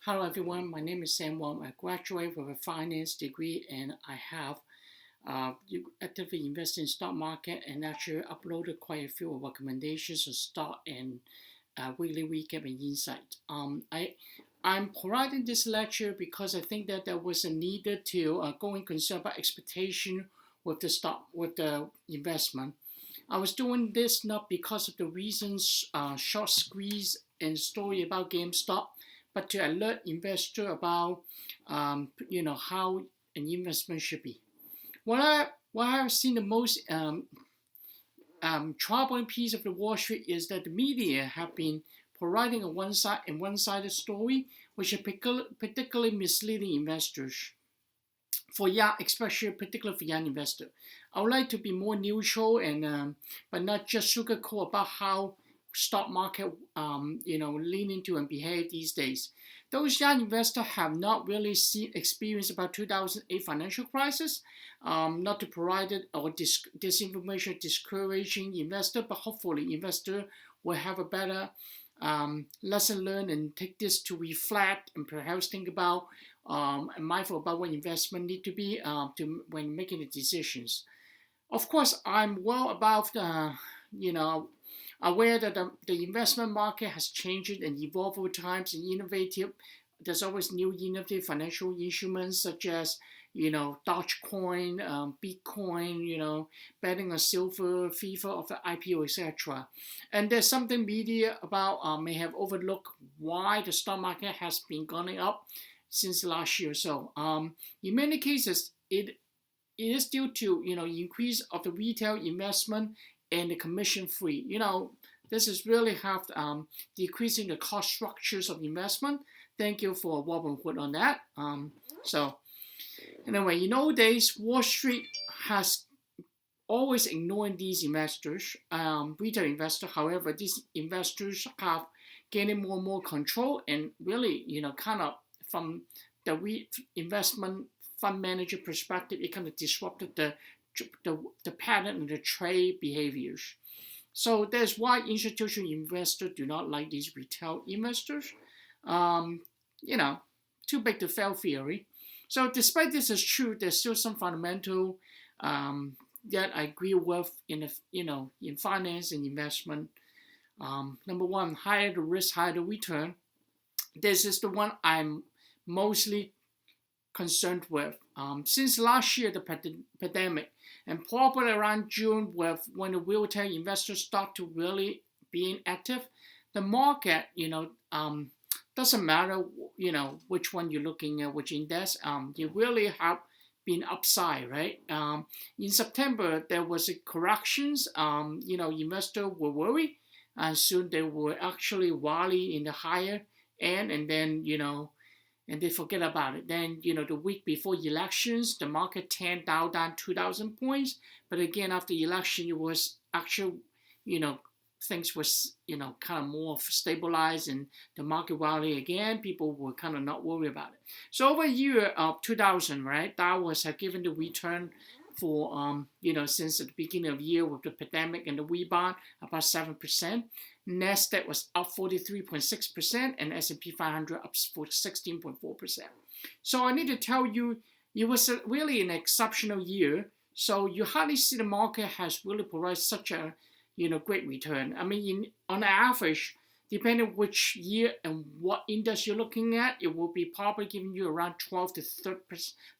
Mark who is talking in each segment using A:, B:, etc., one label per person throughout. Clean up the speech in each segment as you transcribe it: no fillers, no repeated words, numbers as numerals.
A: Hello everyone, my name is Sam Wong. I graduated with a finance degree and I have actively invested in stock market and actually uploaded quite a few recommendations of stock and weekly recap and insight. I'm providing this lecture because I think that there was a need to going concern about expectation with the stock with the investment. I was doing this not because of the reasons short squeeze and story about GameStop, but to alert investor about how an investment should be. What I've seen the most troubling piece of the Wall Street is that the media have been providing a one-sided story, which is particularly misleading investors for young, especially particularly for young investor. I would like to be more neutral and but not just sugarcoat about how stock market lean into and behave these days. Those young investors have not really seen experience about 2008 financial crisis, not to provide it or disinformation discouraging investor, but hopefully investor will have a better lesson learned and take this to reflect and perhaps think about and mindful about what investment need to be when making the decisions. Of course, I'm well above aware that the investment market has changed and evolved over times and innovative. There's always new innovative financial instruments such as Dogecoin, Bitcoin, betting on silver, FIFA of the IPO, etc. And there's something media about may have overlooked why the stock market has been going up since last year. So in many cases, it is due to increase of the retail investment and the commission free. This is really have decreasing the cost structures of investment. Thank you for Robin Hood on that. So anyway, in old days, Wall Street has always ignored these investors, retail investors. However, these investors have gaining more and more control and really, kind of from the investment fund manager perspective, it kind of disrupted the pattern and the trade behaviors. So that's why institutional investors do not like these retail investors. Um, too big to fail theory. So despite this is true, there's still some fundamental that I agree with in finance and investment. Number one, higher the risk, higher the return. This is the one I'm mostly concerned with. Since last year, the pandemic, and probably around June, when the retail investors start to really being active, the market, doesn't matter, which one you're looking at, which index, you really have been upside, right? In September, there was a corrections. Investors were worried, and soon they were actually rally in the higher end, and then and they forget about it. Then, the week before elections, the market turned down 2,000 points. But again, after the election, it was actually, things was, kind of more stabilized and the market rally again. People were kind of not worried about it. So over a year of 2000, right, that was given the return for, since the beginning of the year with the pandemic and the rebound, about 7%. Nasdaq was up 43.6% and S&P 500 up 16.4%. So I need to tell you, it was really an exceptional year. So you hardly see the market has really provided such a great return. I mean, on average, depending on which year and what index you're looking at, it will be probably giving you around 12 to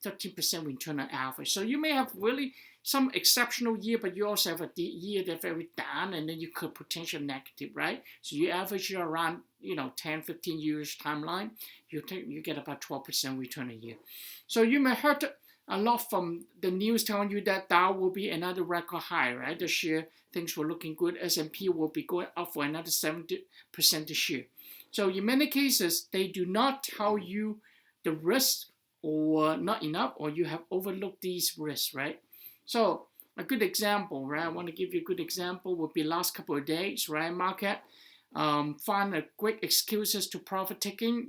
A: 13% return on average. So you may have really some exceptional year, but you also have a year that's very down, and then you could potentially negative, right? So you average it around 10, 15 years timeline, you get about 12% return a year. So you may heard a lot from the news telling you that Dow will be another record high, right? This year, things were looking good. S&P will be going up for another 70% this year. So in many cases, they do not tell you the risk or not enough, or you have overlooked these risks, right? So a good example, right? I want to give you a good example would be last couple of days, right? Market find a great excuses to profit taking,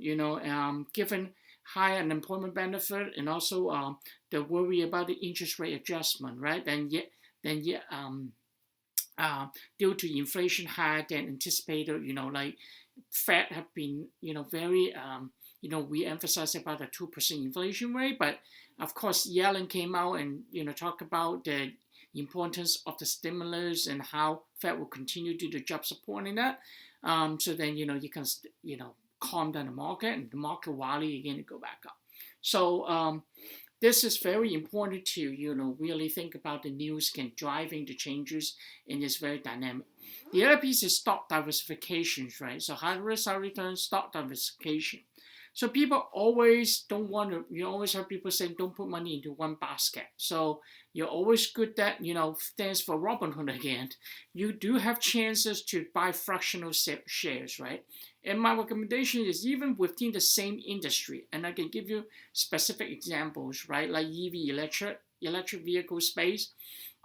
A: given high unemployment benefit and also the worry about the interest rate adjustment, right? Due to inflation higher than anticipated, like Fed have been, very we emphasize about the 2% inflation rate, but of course, Yellen came out and talk about the importance of the stimulus and how Fed will continue to do the job supporting that. So then you can calm down the market, and the market rally again to go back up. So this is very important to really think about the news can driving the changes, and it's very dynamic. The other piece is stock diversifications, right? So high risk, high return stock diversification. So people always don't want to, you always have people saying don't put money into one basket. So you're always good that, thanks for Robinhood again, you do have chances to buy fractional shares, right? And my recommendation is even within the same industry, and I can give you specific examples, right? Like EV, electric vehicle space.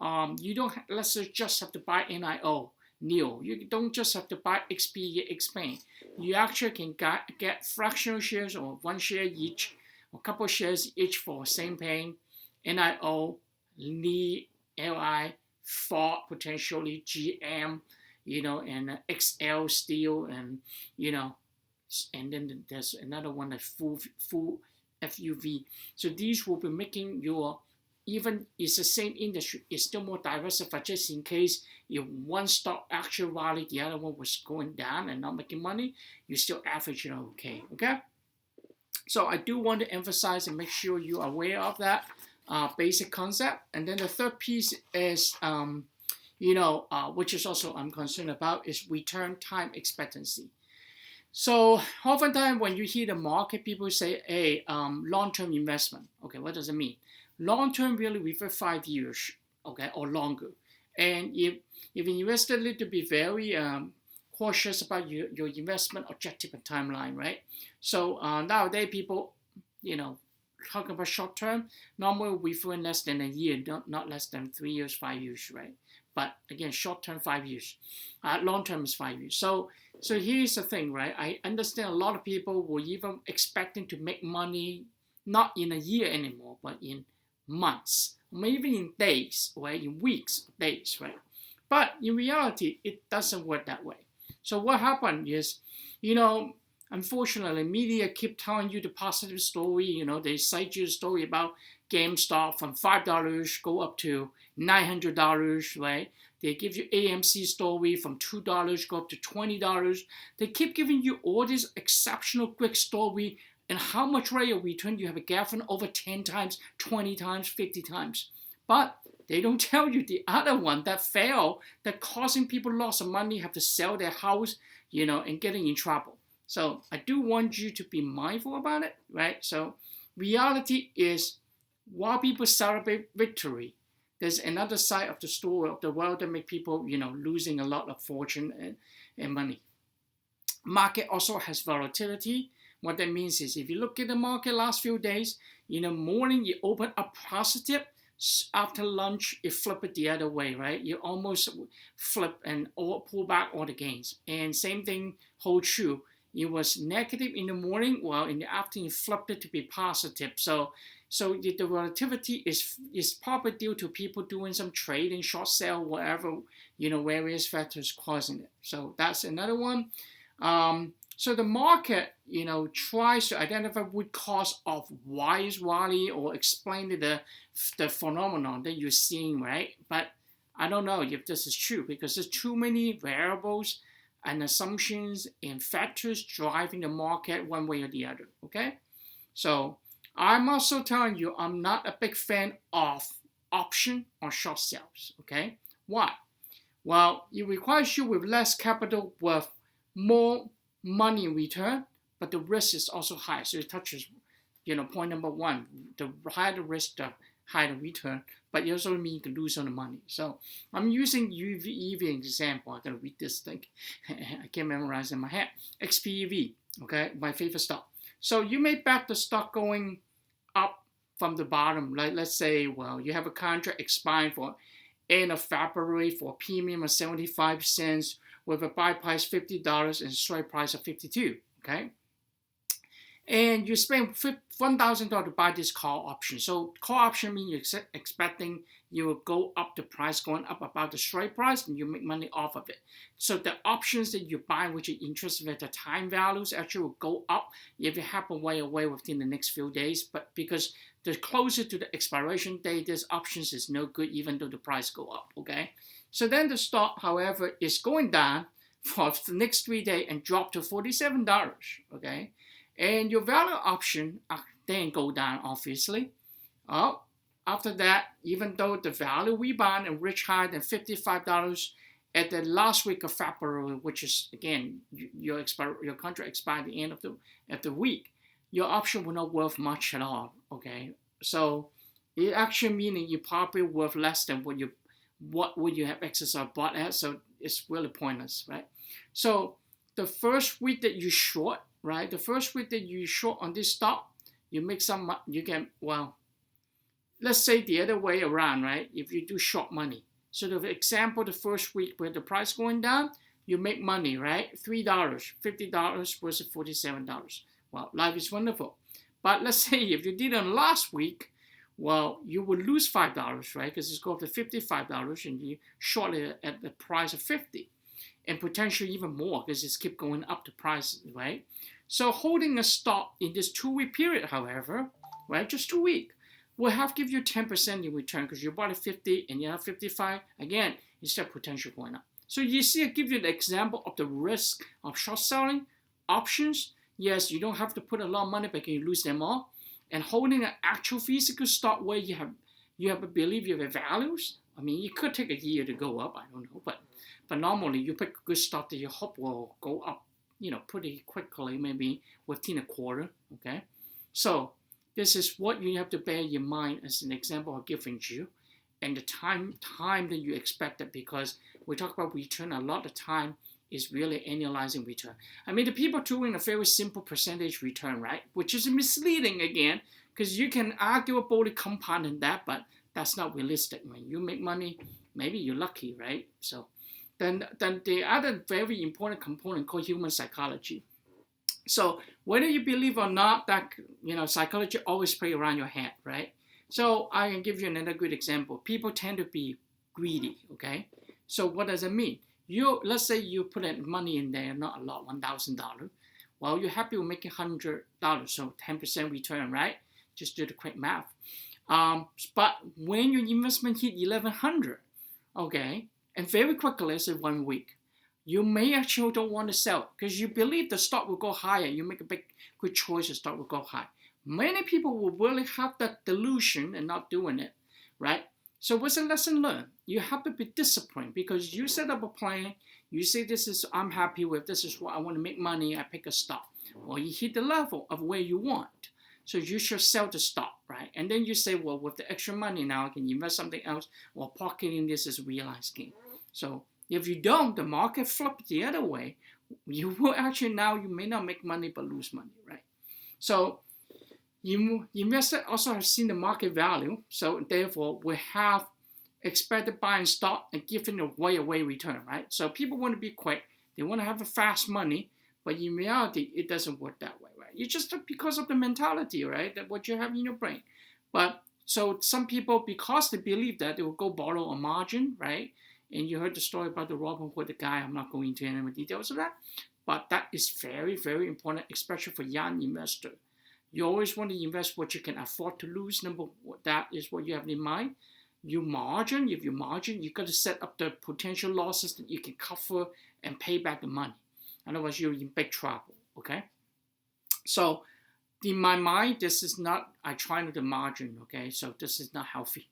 A: You don't, let's say, just have to buy NIO. NEO. You don't just have to buy XP, Explain. You actually can get fractional shares or one share each, or a couple of shares each for same paying. NIO, LI, Ford, potentially GM, and XL Steel, and and then there's another one like full FUV. So these will be making your, even it's the same industry, it's still more diversified, just in case if one stock actually rallied, the other one was going down and not making money, you still average it okay. So I do want to emphasize and make sure you're aware of that basic concept. And then the third piece is, which is also I'm concerned about, is return time expectancy. So oftentimes when you hear the market, people say, hey, long-term investment. Okay, what does it mean? Long-term really refer 5 years, okay, or longer. And if an investor need to be very cautious about your investment objective and timeline, right? So nowadays people, talking about short-term, normally we refer less than a year, not less than 3 years, 5 years, right? But again, short-term 5 years, long-term is 5 years. So here's the thing, right? I understand a lot of people were even expecting to make money not in a year anymore, but in months, maybe in days, right? In weeks, days, right? But in reality, it doesn't work that way. So what happened is, unfortunately, media keep telling you the positive story. They cite you a story about GameStop from $5 go up to $900, right? They give you AMC story from $2 go up to $20. They keep giving you all this exceptional quick story and how much rate of return you have a gap from over 10 times, 20 times, 50 times. But they don't tell you the other one that failed, that causing people lots of money, have to sell their house, and getting in trouble. So I do want you to be mindful about it, right? So reality is, while people celebrate victory, there's another side of the story of the world that make people, losing a lot of fortune and money. Market also has volatility. What that means is, if you look at the market last few days, in the morning you open up positive, after lunch you flip it the other way, right? You almost flip and pull back all the gains. And same thing holds true. It was negative in the morning, well, in the afternoon you flipped it to be positive. So the volatility is probably due to people doing some trading, short sale, whatever, various factors causing it. So that's another one. So the market, tries to identify root cause of why is rally, or explain the phenomenon that you're seeing, right? But I don't know if this is true, because there's too many variables and assumptions and factors driving the market one way or the other, okay? So I'm also telling you, I'm not a big fan of option or short sales, okay? Why? Well, it requires you with less capital with more money in return, but the risk is also high. So it touches, point number one, the higher the risk, the higher the return, but it also means you can lose on the money. So I'm using EV example. I gotta read this thing. I can't memorize in my head. XPEV, okay, my favorite stock. So you may back the stock going up from the bottom. Like let's say, well, you have a contract expiring for end of February for a premium of 75 cents with a buy price $50 and strike price of $52, okay? and you spend $1,000 to buy this call option. So call option means you're expecting you will go up, the price going up about the strike price, and you make money off of it. So the options that you buy, which are interested with the time values, actually will go up if it happen right away within the next few days. But because the closer to the expiration date, this options is no good even though the price go up. Okay. So then the stock, however, is going down for the next 3 days and drop to $47. Okay. And your value option then go down, obviously. Oh, after that, even though the value rebound and reach higher than $55 at the last week of February, which is, again, your contract expired at the end of the week, your option will not worth much at all, okay? So it actually meaning you probably worth less than what would you have excess or bought at, so it's really pointless, right? So the first week that you short, right? The first week that you short on this stock, you make some, you can, well, let's say the other way around, right? If you do short money. So the example, the first week where the price going down, you make money, right? $3, $50 versus $47. Well, life is wonderful. But let's say if you did it last week, well, you would lose $5, right? Because it's go up to $55 and you short it at the price of $50. And potentially even more because it's keep going up the price, right? So holding a stock in this 2-week period, however, right, just 2 weeks, will have give you 10% in return because you bought at 50 and you have 55. Again, instead of potential going up. So you see, I give you the example of the risk of short selling options. Yes, you don't have to put a lot of money, but you lose them all. And holding an actual physical stock where you have a belief you have values. I mean, it could take a year to go up. I don't know, but normally you pick a good stock that you hope will go up, pretty quickly, maybe within a quarter. Okay, so this is what you have to bear in mind as an example of giving you, and the time that you expect it, because we talk about return a lot of time is really analyzing return. I mean, the people doing a very simple percentage return, right? Which is misleading again, because you can argue about the compound in that, but that's not realistic. When you make money, maybe you're lucky, right? So then the other very important component called human psychology. So whether you believe or not, that psychology always play around your head, right? So I can give you another good example. People tend to be greedy, okay? So what does it mean? Let's say you put money in there, not a lot, $1,000. Well, you're happy with making $100, so 10% return, right? Just do the quick math. But when your investment hit 1,100, okay, and very quickly, let's say 1 week, you may actually don't want to sell because you believe the stock will go higher. You make a good choice, the stock will go high. Many people will really have that delusion and not doing it, right? So what's the lesson learned? You have to be disciplined because you set up a plan. You say, I'm happy with, this is what I want to make money. I pick a stock. Well, you hit the level of where you want. So you should sell the stock, right? And then you say, well, with the extra money now, I can invest something else or pocketing this as a realized gain. So if you don't, the market flip the other way. You will actually now, you may not make money but lose money, right? So investor also have seen the market value. So therefore, we have expected buying stock and giving away return, right? So people want to be quick. They want to have a fast money. But in reality, it doesn't work that way, right? It's just because of the mentality, right? That what you have in your brain. But so some people, because they believe that, they will go borrow a margin, right? And you heard the story about the Robin Hood, the guy. I'm not going into any more details of that. But that is very, very important, especially for young investors. You always want to invest what you can afford to lose. That is what you have in mind. If you margin, you got to set up the potential losses that you can cover and pay back the money. Otherwise, you're in big trouble, okay? So in my mind, this is not, I try not to margin, okay? So this is not healthy.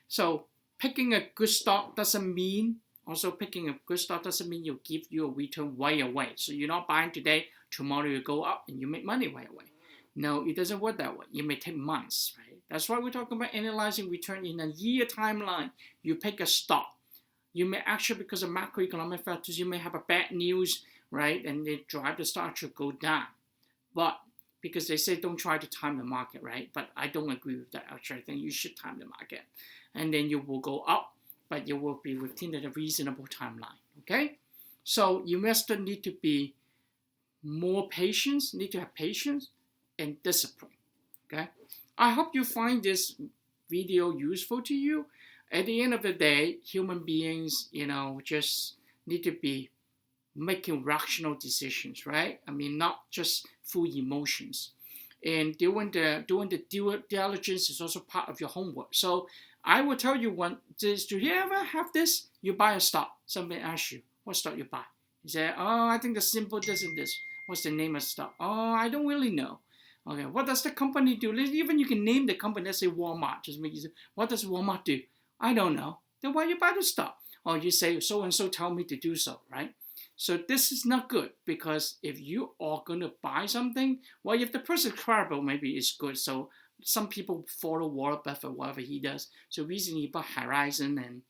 A: So picking a good stock doesn't mean you'll give you a return right away. So you're not buying today, tomorrow you go up and you make money right away. No, it doesn't work that way. It may take months, right? That's why we're talking about analyzing return in a year timeline. You pick a stock. You may actually, because of macroeconomic factors, you may have a bad news, right? And they drive the stock to go down. But because they say don't try to time the market, right? But I don't agree with that. Actually, I think you should time the market. And then you will go up, but you will be within a reasonable timeline, okay? So investors need to be more patient, need to have patience, and discipline. Okay, I hope you find this video useful to you. At the end of the day, human beings, just need to be making rational decisions, right? I mean, not just full emotions. And doing the due diligence is also part of your homework. So I will tell you one: do you ever have this? You buy a stock. Somebody asks you, what stock you buy? You say, oh, I think the symbol this and this. What's the name of the stock? Oh, I don't really know. Okay, what does the company do? Even you can name the company. Let's say Walmart. Just make you say, what does Walmart do? I don't know. Then why you buy the stock? Or you say, so and so tell me to do so, right? So this is not good, because if you are going to buy something, well, if the person is credible, maybe it's good. So some people follow Warren Buffett, whatever he does. So recently he bought Horizon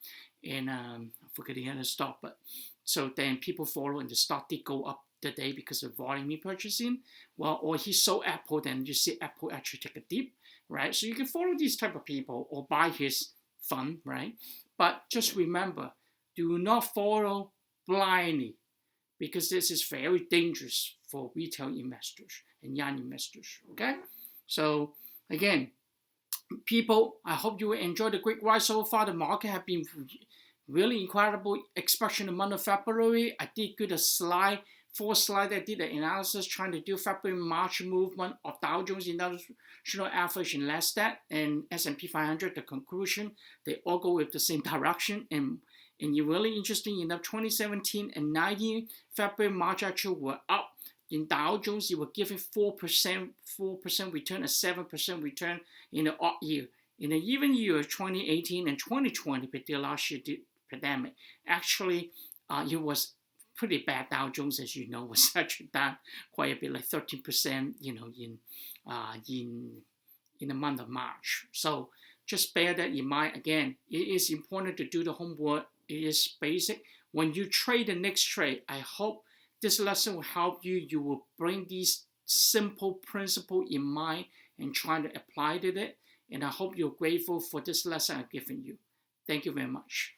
A: and I forget the other stock, but so then people follow and the stock did go up today because of volume purchasing. Well, or he sold Apple, then you see Apple actually take a dip, right? So you can follow these type of people or buy his fund, right? But just remember, do not follow blindly, because this is very dangerous for retail investors and young investors, okay? So again, people, I hope you enjoy the great ride so far. The market have been really incredible, especially in the month of February. I did good a slide, 4 slides. I did the analysis trying to do February, March movement of Dow Jones Industrial Average and Nasdaq and S&P 500. The conclusion, they all go with the same direction. And you're really interested in the 2017 and 19 February, March actually were up. In Dow Jones, you were giving 4% return and 7% return in the odd year. In the even year 2018 and 2020, but the last year pandemic, actually it was pretty bad. Dow Jones, as you know, was actually down quite a bit, like 13%, in the month of March. So just bear that in mind. Again, it is important to do the homework. It is basic. When you trade the next trade, I hope this lesson will help you. You will bring these simple principles in mind and try to apply to it. And I hope you're grateful for this lesson I've given you. Thank you very much.